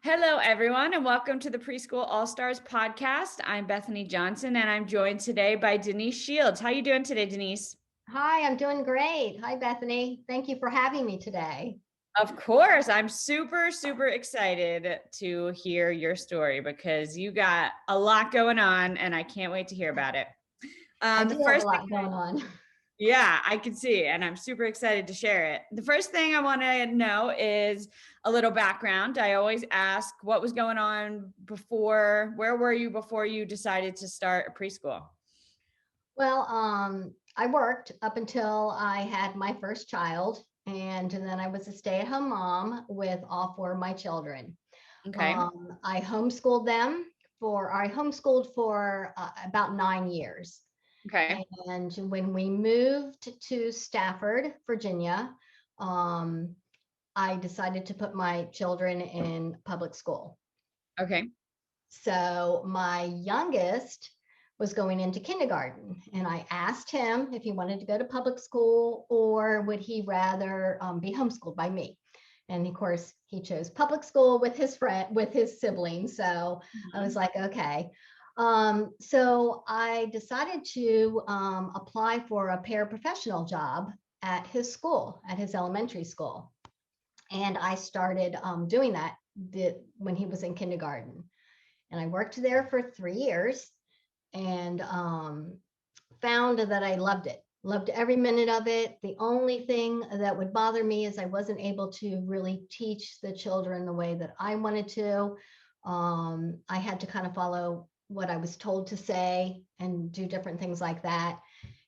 Hello, everyone, and welcome to the Preschool AllStars podcast. I'm Bethany Johnson, and I'm joined today by Denise Shields. How are you doing today, Denise? Hi, I'm doing great. Hi, Bethany. Thank you for having me today. Of course, I'm super excited to hear your story because you got a lot going on, and I can't wait to hear about it. I The do have a first lot thing, going on. yeah, I can see, and I'm super excited to share it. The first thing I want to know is a little background. I always ask what was going on before, where were you before you decided to start a preschool? Well, I worked up until I had my first child, and then I was a stay-at-home mom with all four of my children. Okay. I homeschooled them I homeschooled for about 9 years. Okay. And when we moved to Stafford, Virginia, I decided to put my children in public school. Okay. So my youngest was going into kindergarten, and I asked him if he wanted to go to public school or would he rather be homeschooled by me. And of course, he chose public school with his siblings. So I was like, okay. So I decided to apply for a paraprofessional job at his school, at his elementary school. And I started doing that when he was in kindergarten. And I worked there for 3 years and found that I loved it. Loved every minute of it. The only thing that would bother me is I wasn't able to really teach the children the way that I wanted to. I had to kind of follow what I was told to say and do different things like that.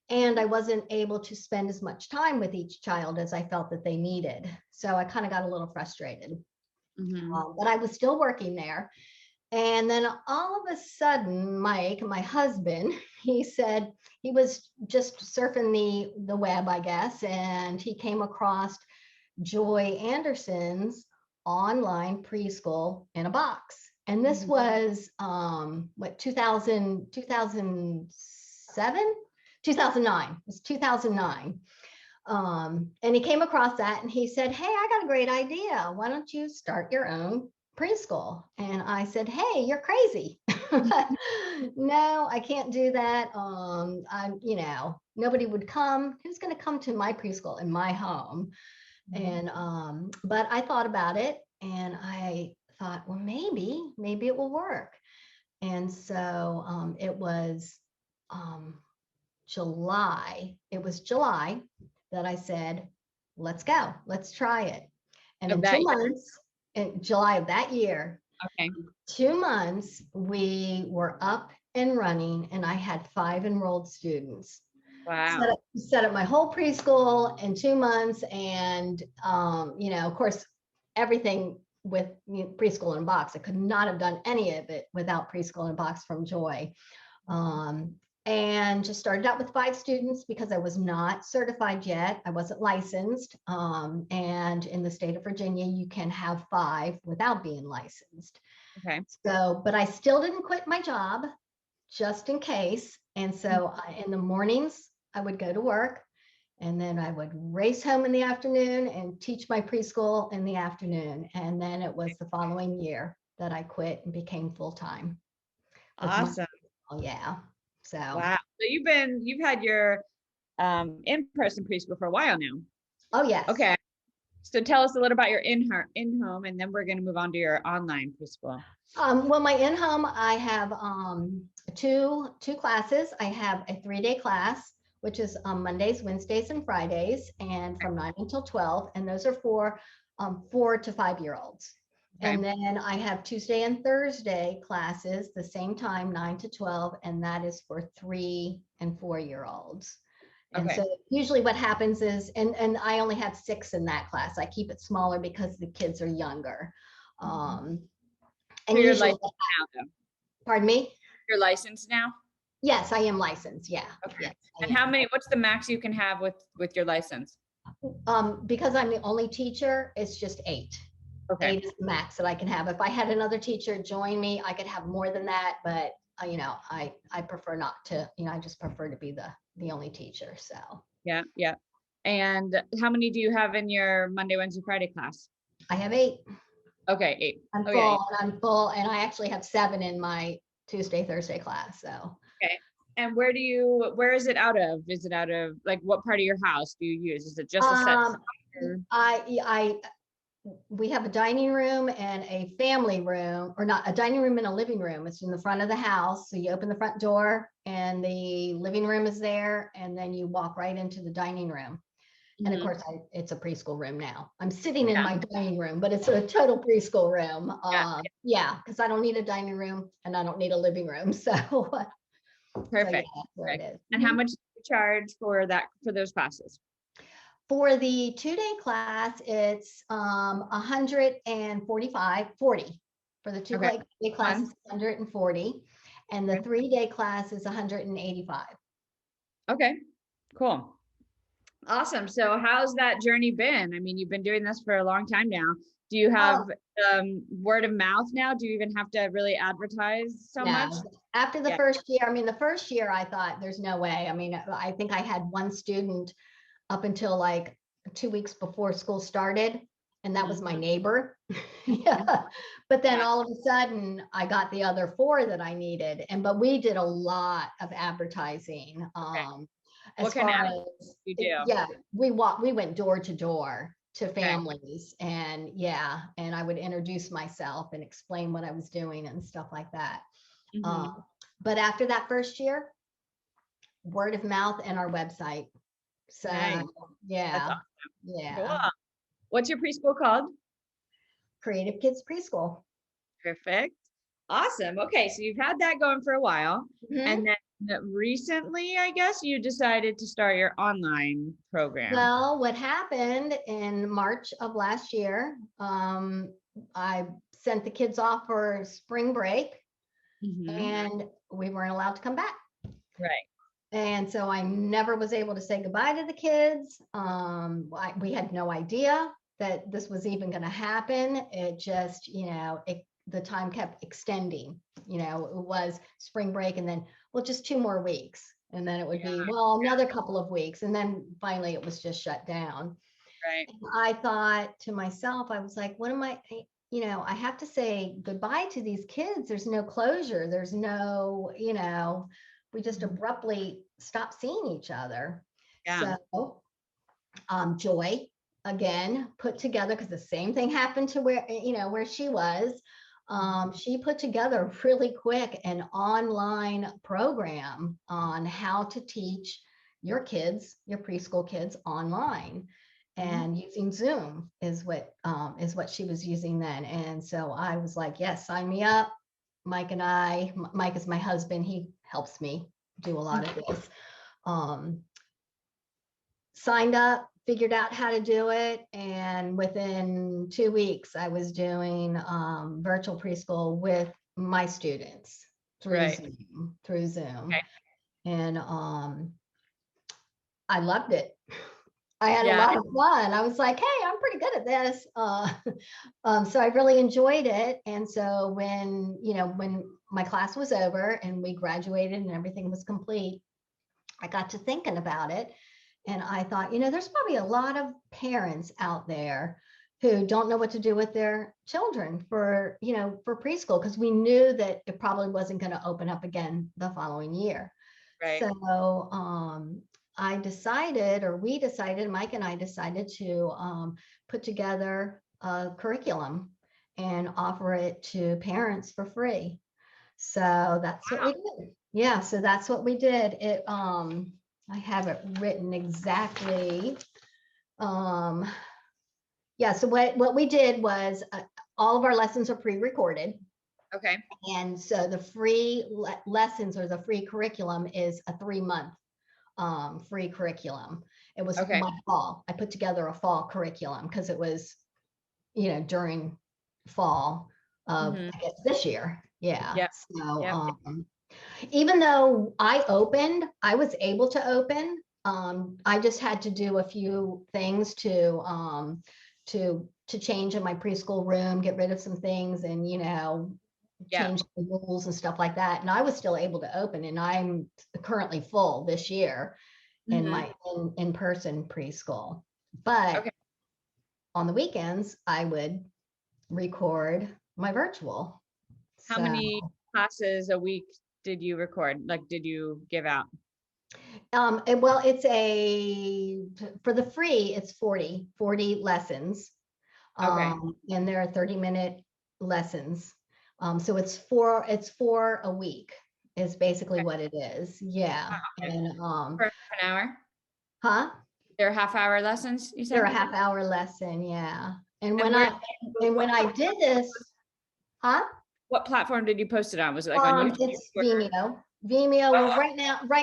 And I wasn't able to spend as much time with each child as I felt that they needed. So I kind of got a little frustrated. But I was still working there. And then all of a sudden, Mike, my husband, he said he was just surfing the web, I guess, and he came across Joy Anderson's online preschool in a box. And this was 2007, 2009. It was 2009. And he came across that and he said, "Hey, I got a great idea. Why don't you start your own preschool?" And I said, "Hey, you're crazy." No, I can't do that. Nobody would come. Who's going to come to my preschool in my home? And but I thought about it and I thought, well, maybe it will work. And so it was July. It was July that I said, let's go, let's try it. And in 2 months, in July of that year, Okay. 2 months, we were up and running, and I had 5 enrolled students. Wow. Set up my whole preschool in 2 months, and of course, everything with preschool in a box. I could not have done any of it without preschool in a box from Joy. And just started out with 5 students because I was not certified yet. I wasn't licensed. And in the state of Virginia, you can have 5 without being licensed. Okay. So, but I still didn't quit my job just in case. And so in the mornings, I would go to work, and then I would race home in the afternoon and teach my preschool in the afternoon. And then it was the following year that I quit and became full-time. Awesome. Yeah. So wow. So you've had your in-person preschool for a while now. Oh yes. Okay. So tell us a little about your in-home, and then we're going to move on to your online preschool. Well, my in-home, I have two classes. I have a 3-day class, which is Mondays, Wednesdays, and Fridays, and from 9 until 12. And those are for 4 to 5-year-olds. Okay. And then I have Tuesday and Thursday classes, the same time, 9 to 12, and that is for 3 and 4-year-olds. And so usually what happens is, and I only have 6 in that class. I keep it smaller because the kids are younger. And so you're usually, licensed now, though. Pardon me? You're licensed now? Yes, I am licensed. Yeah. Okay. Yes, And what's the max you can have with your license? Because I'm the only teacher, it's just 8. Okay. 8 is the max that I can have. If I had another teacher join me, I could have more than that, but I prefer not to. I just prefer to be the only teacher. So Yeah. And how many do you have in your Monday, Wednesday, Friday class? I have 8. Okay, 8. I'm Oh full, yeah. and I'm full, and I actually have 7 in my Tuesday, Thursday class. So. Okay. And where is it out of? Is it out of, like, what part of your house do you use? Is it just a set Um, spot, or- we have a dining room and a family room, or not a dining room and a living room. It's in the front of the house. So you open the front door and the living room is there, and then you walk right into the dining room. And of Mhm. course, it's a preschool room now. I'm sitting in Yeah. my dining room, but it's a total preschool room. Yeah. Yeah, because I don't need a dining room and I don't need a living room. So, so yeah, Perfect. that's where it Perfect. is. And how much do you charge for those classes? For the 2-day class, it's 145, 40. For the Okay. 2-day class, Fun. it's 140, and the Okay. 3-day class is 185. Okay. Cool. Awesome. So how's that journey been? I mean, you've been doing this for a long time now. Do you have Oh, word of mouth now? Do you even have to really advertise so much? no. After the Yeah. first year, I mean, the first year I thought there's no way. I mean, I think I had one student up until like 2 weeks before school started, and that was my neighbor. Yeah. But then Yeah. all of a sudden I got the other 4 that I needed. But we did a lot of advertising. Okay. What As kind of far advertising as, do you do? yeah, we went door to door to Okay. families, and yeah, and I would introduce myself and explain what I was doing and stuff like that. Hmm. Um, but after that first year, word of mouth and our website. So Nice. That's yeah, awesome. Cool. yeah. What's your preschool called? Creative Kids Preschool. Perfect. Awesome. Okay, so you've had that going for a while. Mhm. And then recently, I guess you decided to start your online program. Well, what happened in March of last year, I sent the kids off for spring break, Hmm. and we weren't allowed to come back. Right. And so I never was able to say goodbye to the kids. We had no idea that this was even going to happen. It just, the time kept extending. It was spring break, and then, well, just 2 more weeks. And then it would be, well, another couple of weeks. And then finally it was just shut down. Right. And I thought to myself, I was like, what am I have to say goodbye to these kids. There's no closure. There's no, we just abruptly stop seeing each other. Yeah. So Joy again put together, because the same thing happened to where she was. She put together really quick an online program on how to teach your kids, your preschool kids, online. And using Zoom is what she was using then. And so I was like, yes, sign me up. Mike is my husband. He helps me do a lot of this. Signed up, figured out how to do it, and within 2 weeks I was doing virtual preschool with my students through Right. Zoom. Okay. And I loved it. I had a Yeah. lot of fun. I was like, hey, I'm pretty good at this. So I really enjoyed it. And so when my class was over and we graduated and everything was complete, I got to thinking about it. And I thought, there's probably a lot of parents out there who don't know what to do with their children for preschool, because we knew that it probably wasn't going to open up again the following year. Right. So we decided, Mike and I decided to put together a curriculum and offer it to parents for free. So that's what Wow. we did. Yeah, so that's what we did. I have it written exactly. Yeah, so what we did was all of our lessons are pre-recorded. Okay. And so the free lessons, or the free curriculum, is a 3-month free curriculum. It was Okay. my fall. I put together a fall curriculum because it was, during fall of, Hmm. I guess, this year. Yeah. Yep. Yep. So even though I was able to open. I just had to do a few things to change in my preschool room, get rid of some things, and Yeah. change the rules and stuff like that. And I was still able to open, and I'm currently full this year in Hmm. my in-person preschool. But Okay. on the weekends, I would record my virtual. How So many classes a week did you record? Like, did you give out? well, it's for the free, it's 40 lessons. Okay. And there are 30-minute lessons. So it's four a week is basically Okay. what it is. Yeah. Okay. And For half an hour? huh? They're half-hour lessons, you They're said? a half-hour lesson, yeah. And And when where, I did this, huh? what platform did you post it on? Was it like on YouTube? It's Or- Vimeo. Vimeo. Well, right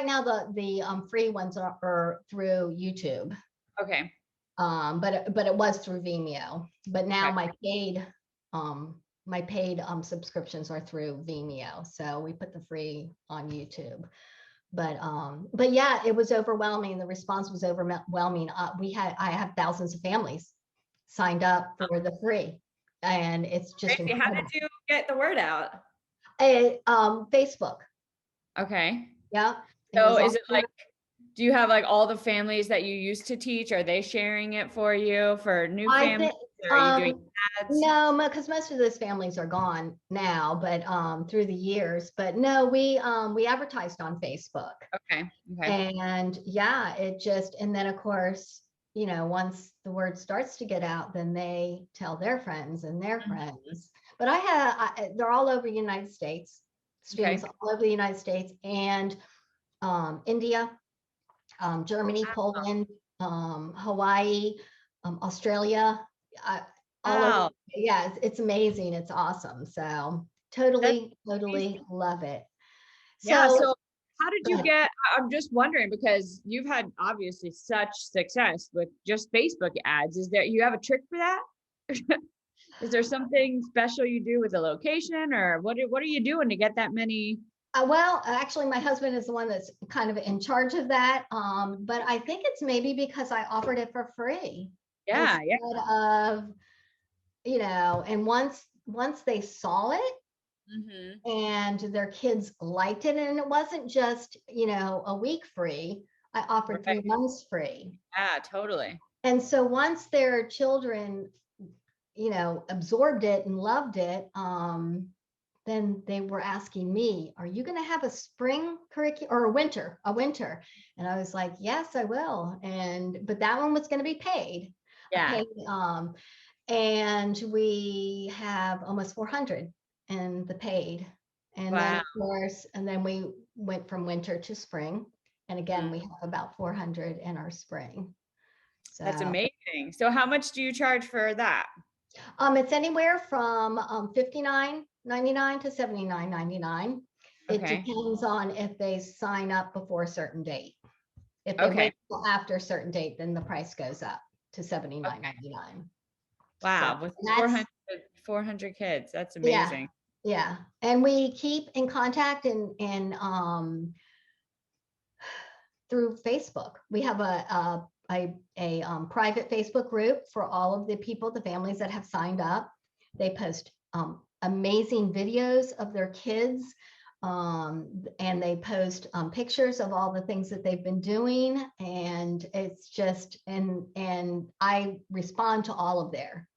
now the free ones are through YouTube. Okay. But it was through Vimeo. But now Okay. my paid subscriptions are through Vimeo. So we put the free on YouTube. But yeah, it was overwhelming. The response was overwhelming. I have thousands of families signed up for the free, and it's just Tracy, how did incredible. you get the word out? Facebook. Okay. Yeah. It So was is all it like, do you have like all the families that you used to teach? Are they sharing it for you for new I families? think Or are you doing ads? no, because most of those families are gone now, but through the years. But no, we advertised on Facebook. Okay. Okay. And yeah, and then of course, once the word starts to get out, then they tell their friends and their friends. But they're all over the United States, students Okay. all over the United States and India, Germany, Wow. Poland, Hawaii, Australia, all over. Wow. Yeah, it's amazing. It's awesome. So That's totally, amazing. totally love it. Yeah. So So how did you get, I'm just wondering because you've had obviously such success with just Facebook ads. Is there, you have a trick for that? Is there something special you do with the location or what are you doing to get that many? well, actually, my husband is the one that's kind of in charge of that. But I think it's maybe because I offered it for free Yeah. Yeah. instead of, and once they saw it Hmm. and their kids liked it, and it wasn't just, a week free, I offered Right. 3 months free. Yeah, totally. And so once their children, absorbed it and loved it, then they were asking me, are you going to have a spring curriculum or a winter? And I was like, yes, I will. But that one was going to be paid. Yeah. And we have almost 400 in the paid. And then Wow. of course, and then we went from winter to spring. And again, Mhm. we have about 400 in our spring. That's So amazing. So how much do you charge for that? it's anywhere from $59.99 to $79.99. It Okay. depends on if they sign up before a certain date. If they Okay. wait till after a certain date, then the price goes up to Okay. $79.99. So Wow. With that's 400 kids. That's yeah, amazing. yeah. And we keep in contact and through Facebook. We have a private Facebook group for all of the people, the families that have signed up. They post amazing videos of their kids, and they post pictures of all the things that they've been doing. And it's just, and I respond to all of their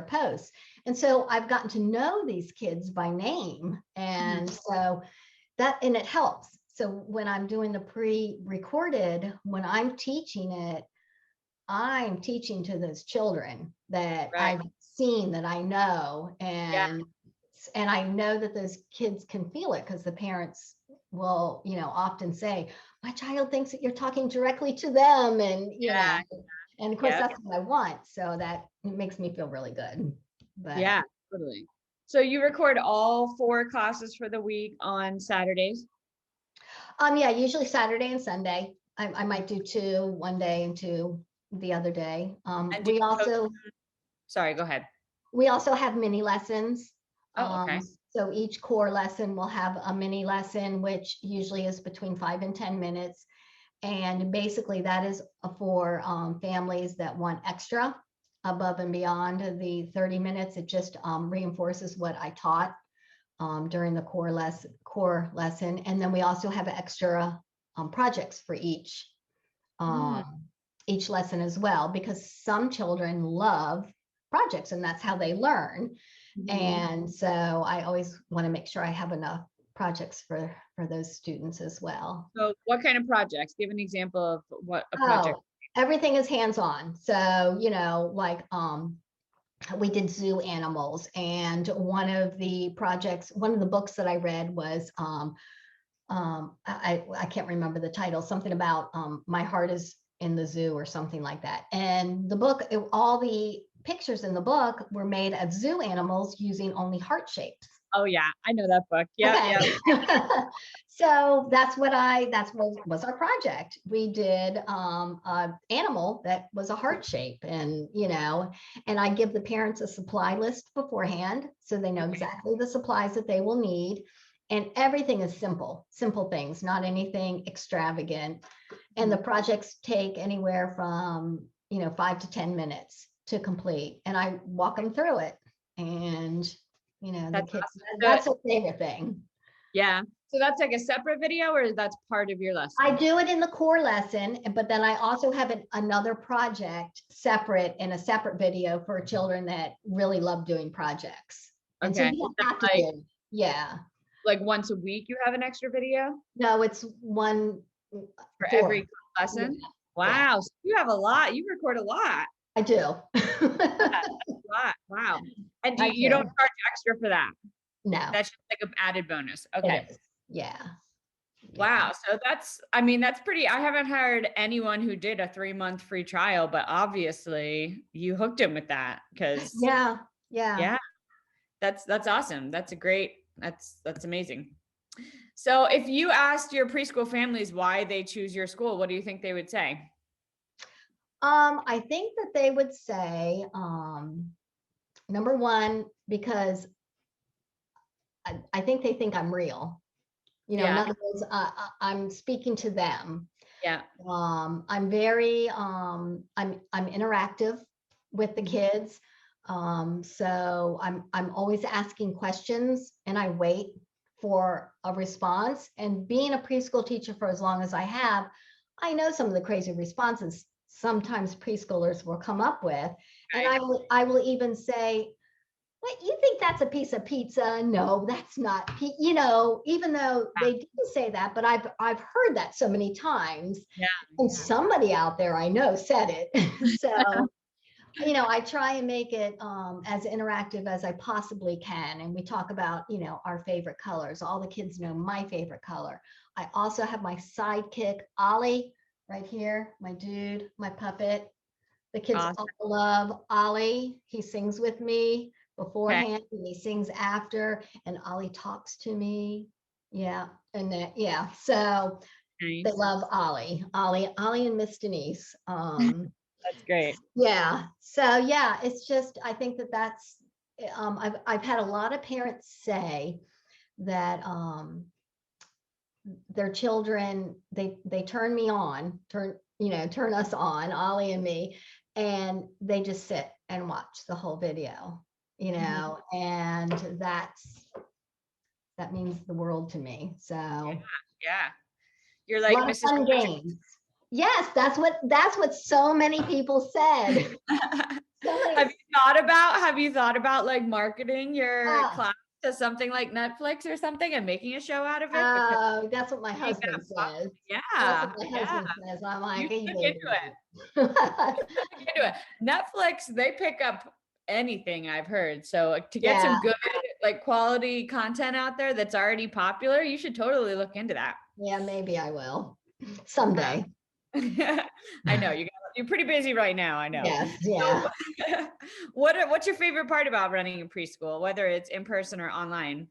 posts. And so I've gotten to know these kids by name. And so and it helps. So when I'm doing the pre-recorded, when I'm teaching it, I'm teaching to those children that Right. I've seen, that I know, Yeah. and I know that those kids can feel it because the parents will, often say, my child thinks that you're talking directly to them, Yeah. and of course Yeah. that's what I want. So that it makes me feel really good. But Yeah. Totally. So you record all 4 classes for the week on Saturdays? yeah, usually Saturday and Sunday. I might do 2 one day and 2 the other day. And do you post? Sorry, go ahead. We also have mini lessons. Oh, okay. So each core lesson will have a mini lesson, which usually is between 5 and 10 minutes. And basically that is for families that want extra above and beyond the 30 minutes. It just reinforces what I taught during the core lesson. And then we also have extra projects for each lesson as well, because some children love projects, and that's how they learn. Mhm. And so I always want to make sure I have enough projects for those students as well. So what kind of projects? Give an example of what a project. Oh, everything is hands-on. So, you know, like we did zoo animals, and one of the books that I read was I can't remember the title, something about My Heart is in the Zoo or something like that. And the book, all the pictures in the book were made of zoo animals using only heart shapes. Oh yeah, I know that book. Yeah, Okay. yeah. So that's what was our project. We did an animal that was a heart shape, and you know, and I give the parents a supply list beforehand so they know exactly the supplies that they will need. And everything is simple things, not anything extravagant. And the projects take anywhere from, you know, 5 to 10 minutes to complete. And I walk them through it. And, you know, the That's kids, awesome. that's a favorite thing. Yeah. So that's like a separate video, or that's part of your lesson? I do it in the core lesson, but then I also have another project separate in a separate video for children that really love doing projects. And so Okay. you don't have to do, yeah. Like once a week you have an extra video No, it's one for every lesson? Yeah. Wow. Yeah. So you have a lot. You record a lot. I do. Yeah, that's a lot. Wow. And you don't charge extra for that? No. That's just like an added bonus. Okay. Yeah. Wow. So that's pretty. I haven't heard anyone who did a 3-month free trial, but obviously you hooked him with that because yeah. That's awesome. That's amazing. So if you asked your preschool families why they choose your school, what do you think they would say? I think that they would say, number one, because I think they think I'm real. You know, in other words, I'm speaking to them. Yeah. I'm very, I'm interactive with the kids. So I'm always asking questions, and I wait for a response. And being a preschool teacher for as long as I have, I know some of the crazy responses sometimes preschoolers will come up with. And I will even say, what, you think that's a piece of pizza? No, that's not, you know, even though they didn't say that, but I've heard that so many times. And somebody out there I know said it. So, you know, I try and make it as interactive as I possibly can. And we talk about, you know, our favorite colors. All the kids know my favorite color. I also have my sidekick, Ollie, right here, my dude, my puppet. The kids all love Ollie. He sings with me beforehand, and he sings after, and Ollie talks to me. Yeah. And so they love Ollie and Miss Denise. That's great. Yeah. So yeah, it's just, I think that's I've had a lot of parents say that their children, they turn me on, turn us on, Ollie and me, and they just sit and watch the whole video, you know, and that means the world to me. So yeah. You're like Mrs. Fun games. Yes, that's what so many people said. Have you thought about like marketing your class to something like Netflix or something and making a show out of it? Oh, that's what my husband says. Yeah. That's what my husband says. I'm like, you look into it. Netflix, they pick up anything, I've heard. So to get some good like quality content out there that's already popular, you should totally look into that. Yeah, maybe I will someday. I know you're pretty busy right now. I know. Yes, yeah. So, what's your favorite part about running a preschool, whether it's in person or online?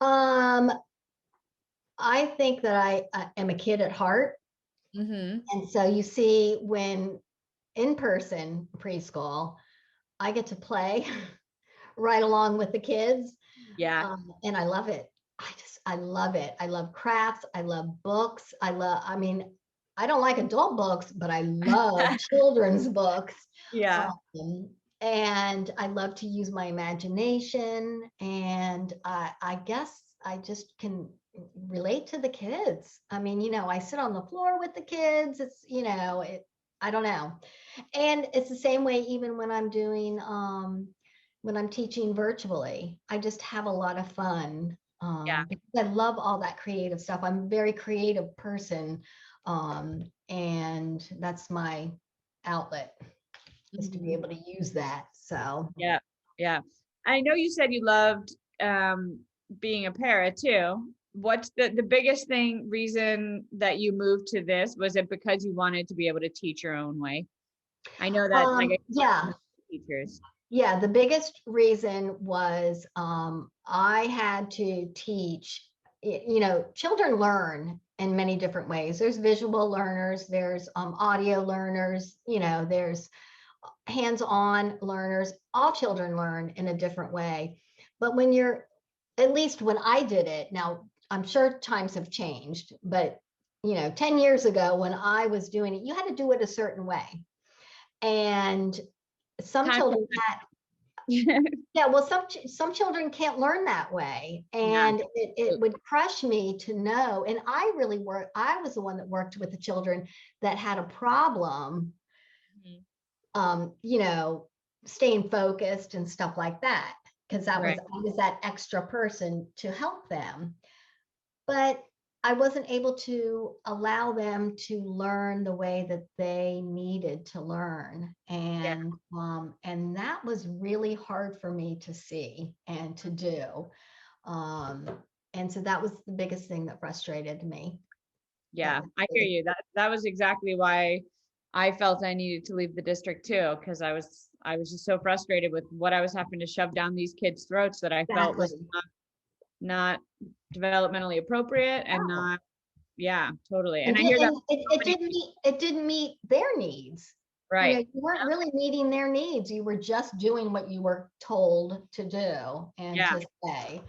I think that I am a kid at heart. And so you see, when in person preschool, I get to play right along with the kids. Yeah. And I love it. I love it. I love crafts. I love books. I don't like adult books, but I love children's books. Yeah. And I love to use my imagination. And I guess I just can relate to the kids. I mean, you know, I sit on the floor with the kids. It's, you know, I don't know. And it's the same way even when I'm doing when I'm teaching virtually. I just have a lot of fun Yeah. because I love all that creative stuff. I'm a very creative person, and that's my outlet, is to be Mhm. able to use that. So Yeah. Yeah. I know you said you loved um, being a para too. What's the biggest reason that you moved to this? Was it because you wanted to be able to teach your own way? I know that like yeah, teachers. yeah, the biggest reason was I had to teach, you know, children learn in many different ways. There's visual learners, there's audio learners, you know, there's hands-on learners. All children learn in a different way. But when you're, at least when I did it, now I'm sure times have changed, but you know, 10 years ago when I was doing it, you had to do it a certain way. And some Time. children had, yeah, well, some children can't learn that way, Yeah. and it would crush me to know. And I really worked. I was the one that worked with the children that had a problem, Mhm. you know, staying focused and stuff like that, because I Right. was that extra person to help them. But I wasn't able to allow them to learn the way that they needed to learn. Yeah. And that was really hard for me to see and to do. Um, and so that was the biggest thing that frustrated me. That Yeah. was I the hear biggest. you. That was exactly why I felt I needed to leave the district too, because I was just so frustrated with what I was having to shove down these kids' throats that I felt was Exactly. not developmentally appropriate and No. not, yeah, totally. And, And I hear that and from so many, it didn't meet their needs. You know, right. you weren't really meeting their needs. You were just doing what you were told to do and Yeah. to say.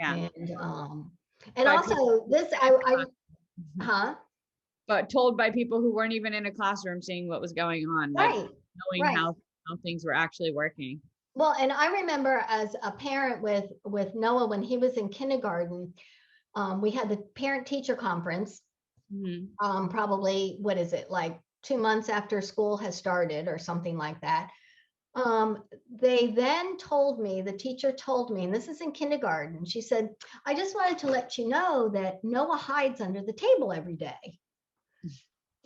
Yeah. And By people, also this, huh? but told by people who weren't even in a classroom seeing what was going on, like Right, knowing right. how things were actually working. Well, and I remember as a parent with Noah when he was in kindergarten, we had the parent teacher conference, Mhm. probably, what is it, like 2 months after school has started or something like that. They then told me, the teacher told me, and this is in kindergarten, she said, I just wanted to let you know that Noah hides under the table every day.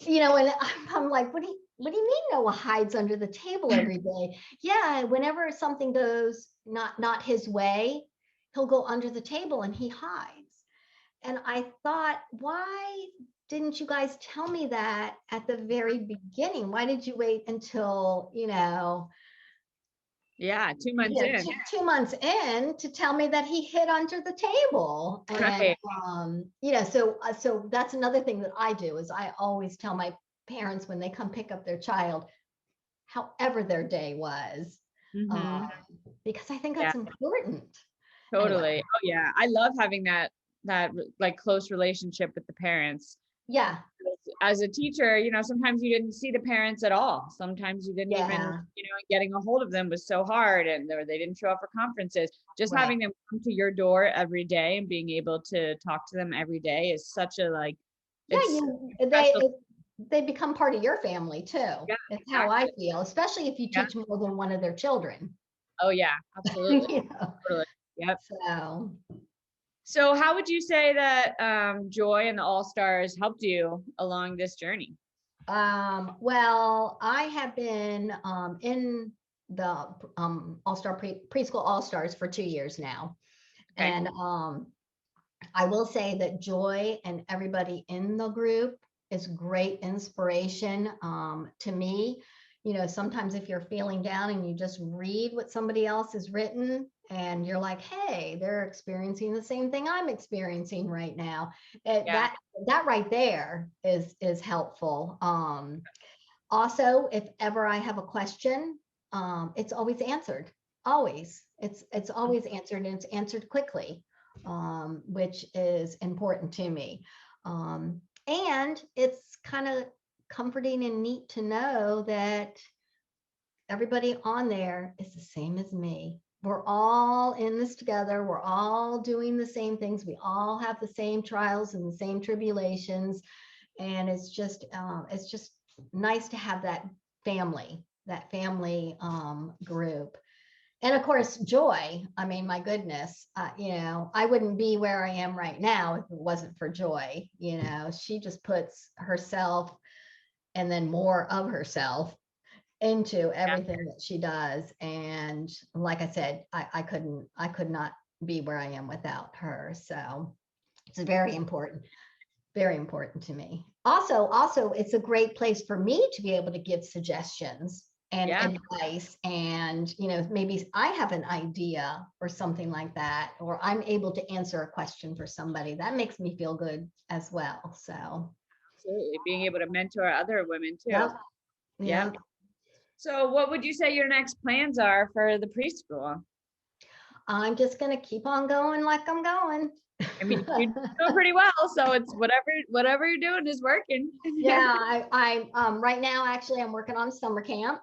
You know, and I'm like, what do you mean Noah hides under the table every day? Yeah, whenever something goes not his way, he'll go under the table and he hides. And I thought, why didn't you guys tell me that at the very beginning? Why did you wait until, Yeah, 2 months in. 2 months in to tell me that he hid under the table? And Right. so that's another thing that I do is I always tell my parents when they come pick up their child, however their day was, um, Hmm. because I think Yeah, that's important. Anyway, totally. Oh yeah. I love having that like close relationship with the parents. yeah, As a teacher, sometimes you didn't see the parents at all. Sometimes you didn't even, yeah, getting a hold of them was so hard, and they didn't show up for conferences. Just right. having them come to your door every day and being able to talk to them every day is such a like, Yeah, it's you special. they become part of your family too. Yeah, It's how I exactly. feel, especially if you Yeah. teach more than one of their children. Oh yeah, absolutely. You know, Totally. Yep. so So how would you say that Joy and the All Stars helped you along this journey? well, I have been in the preschool All Stars for 2 years now, Okay. and I will say that Joy and everybody in the group is great inspiration to me. You know, sometimes if you're feeling down and you just read what somebody else has written and you're like, hey, they're experiencing the same thing I'm experiencing right now. Yeah. That right there is helpful. Also, if ever I have a question, it's always answered. Always. It's always answered and it's answered quickly, which is important to me. And it's kind of comforting and neat to know that everybody on there is the same as me. We're all in this together. We're all doing the same things. We all have the same trials and the same tribulations. And it's just nice to have that family group. And of course, Joy. I mean, my goodness, I wouldn't be where I am right now if it wasn't for Joy. She just puts herself and then more of herself into everything that she does. And like I said, I could not be where I am without her. So it's very important to me. Also, it's a great place for me to be able to give suggestions and advice, and maybe I have an idea or something like that, or I'm able to answer a question for somebody. That makes me feel good as well. So absolutely, being able to mentor other women too. yeah. Yeah. So what would you say your next plans are for the preschool? I'm just going to keep on going like I'm going. I mean, you're doing pretty well, so it's whatever you're doing is working. Yeah, I right now actually I'm working on summer camp.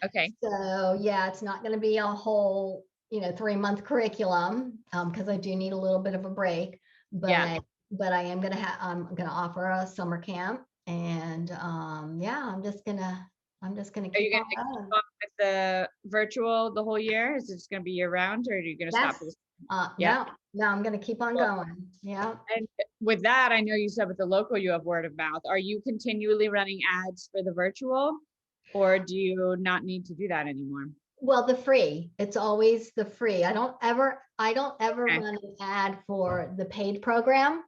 Okay. So yeah, it's not going to be a whole 3-month curriculum, because I do need a little bit of a break. But I am going to I'm going to offer a summer camp, and I'm just gonna Are you keep going on to keep going. on with the virtual the whole year? Is it just going to be year round, or are you going to stop? Yes. Yeah. No, I'm going to keep on going. Yeah. And with that, I know you said with the local, you have word of mouth. Are you continually running ads for the virtual, or do you not need to do that anymore? Well, the free, it's always the free. I don't ever Okay. run an ad for the paid program.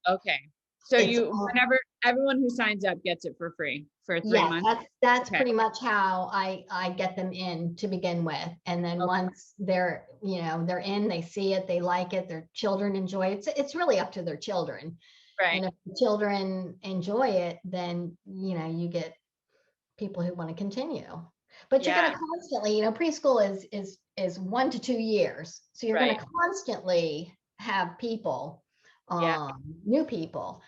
Okay. So It's whenever everyone who signs up gets it for free for 3 yeah, months. that's Okay. pretty much how I get them in to begin with. And then once they're in, they see it, they like it, their children enjoy it. It's really up to their children. Right. And if the children enjoy it, then you get people who want to continue. But you're going to constantly, preschool is 1 to 2 years. So you're going to constantly have people, new people.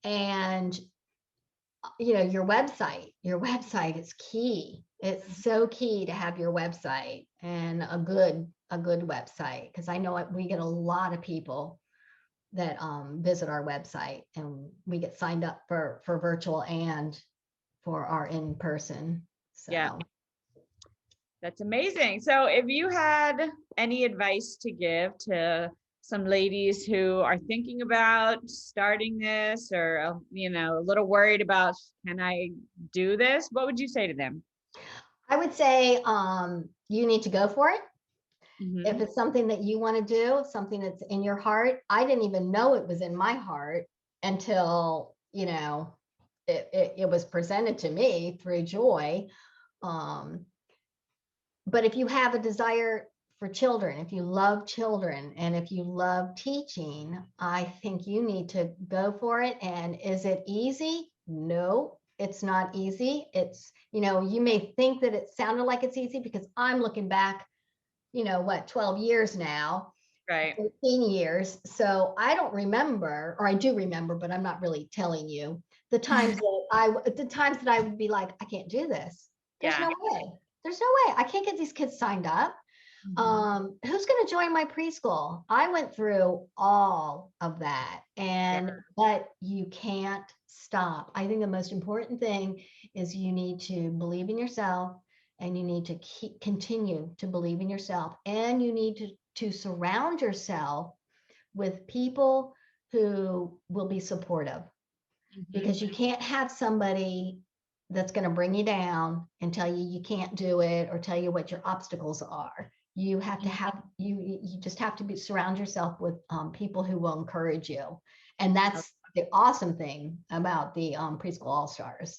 And your website is key. It's so key to have your website, and a good website, because I know we get a lot of people that visit our website, and we get signed up for virtual and for our in-person. So that's amazing. So if you had any advice to give to some ladies who are thinking about starting this, or a little worried about, can I do this, what would you say to them? I would say you need to go for it. Mm-hmm. If it's something that you want to do, something that's in your heart. I didn't even know it was in my heart until it was presented to me through Joy. But if you have a desire for children, if you love children, and if you love teaching, I think you need to go for it. And is it easy? No, it's not easy. It's, you may think that it sounded like it's easy, because I'm looking back, 12 years now, Right. 13 years. So I don't remember, or I do remember, but I'm not really telling you the times that I would be like, I can't do this. There's no way. There's no way. I can't get these kids signed up. Mm-hmm. Who's going to join my preschool? I went through all of that, but you can't stop. I think the most important thing is you need to believe in yourself, and you need to continue to believe in yourself, and you need to surround yourself with people who will be supportive, because you can't have somebody that's going to bring you down and tell you can't do it, or tell you what your obstacles are. You have to have you just have to surround yourself with people who will encourage you. And that's the awesome thing about the Preschool AllStars.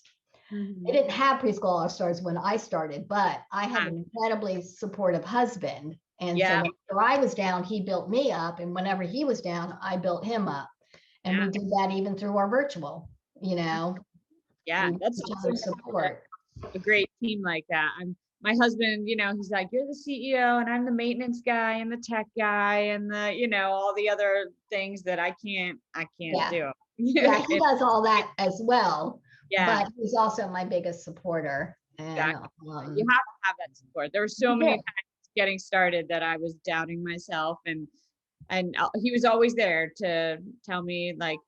I didn't have Preschool AllStars when I started, but I had an incredibly supportive husband. And so whenever I was down, he built me up. And whenever he was down, I built him up. And we did that even through our virtual, That's awesome. support. A great team like that. My husband, he's like, you're the CEO and I'm the maintenance guy and the tech guy and the, all the other things that I can't do. Yeah, he does all that as well. Yeah. But he's also my biggest supporter. And exactly. You have to have that support. There were so many times getting started that I was doubting myself, and And he was always there to tell me, like,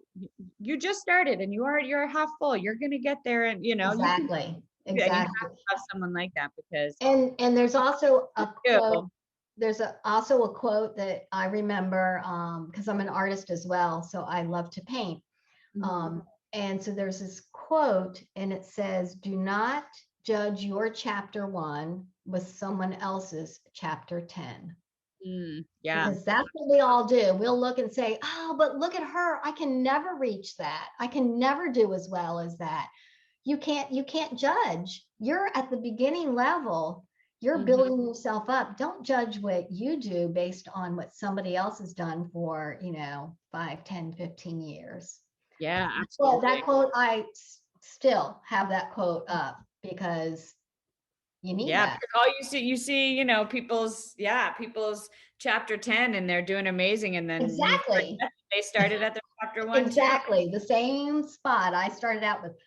you just started and you're half full. You're going to get there. And, you can, Exactly. yeah, you have Exactly. to have someone like that because And there's also a quote. you. There's also a quote that I remember because I'm an artist as well, so I love to paint. Mhm. And so there's this quote, and it says, "Do not judge your chapter 1 with someone else's chapter 10." Yeah. Because that's what we all do. We'll look and say, "Oh, but look at her. I can never reach that. I can never do as well as that." You can't judge. You're at the beginning level. You're Mhm. building yourself up. Don't judge what you do based on what somebody else has done for, 5, 10, 15 years. Yeah, Well, that absolutely. quote, I still have that quote up because you need Yeah, that. because all you see, people's chapter 10 and they're doing amazing. And then you Exactly. forget they started at their chapter 1 too. Exactly. The same spot. I started out with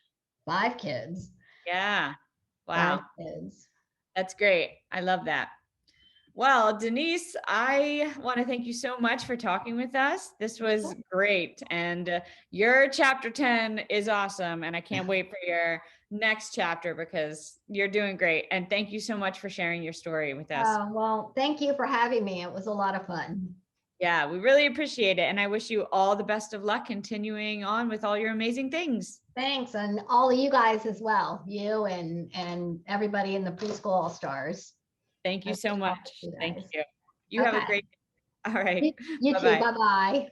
5 kids. Yeah. 5 Wow. kids. That's great. I love that. Well, Denise, I want to thank you so much for talking with us. This was great. And your chapter 10 is awesome. And I can't wait for your next chapter because you're doing great. And thank you so much for sharing your story with us. Well, thank you for having me. It was a lot of fun. Yeah, we really appreciate it. And I wish you all the best of luck continuing on with all your amazing things. Thanks, and all of you guys as well. You and everybody in the Preschool AllStars. Thank you so much. You Thank guys. you. You have a Okay. great day. All right. You too. Bye-bye. Bye-bye.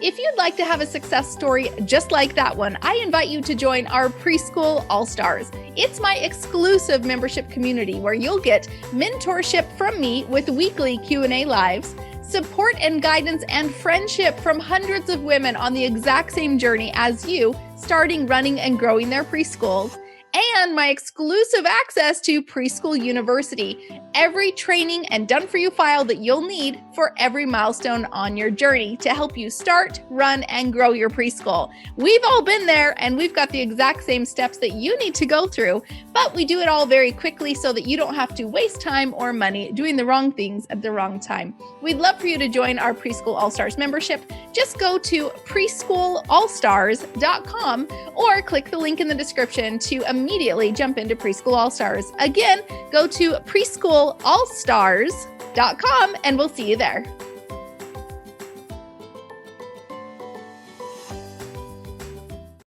If you'd like to have a success story just like that one, I invite you to join our Preschool AllStars. It's my exclusive membership community where you'll get mentorship from me with weekly Q&A lives, support and guidance and friendship from hundreds of women on the exact same journey as you, starting, running, and growing their preschools, and my exclusive access to Preschool University, every training and done-for-you file that you'll need for every milestone on your journey to help you start, run, and grow your preschool. We've all been there, and we've got the exact same steps that you need to go through, but we do it all very quickly so that you don't have to waste time or money doing the wrong things at the wrong time. We'd love for you to join our Preschool AllStars membership. Just go to preschoolallstars.com or click the link in the description to immediately jump into Preschool AllStars. Again, go to preschoolallstars.com and we'll see you there.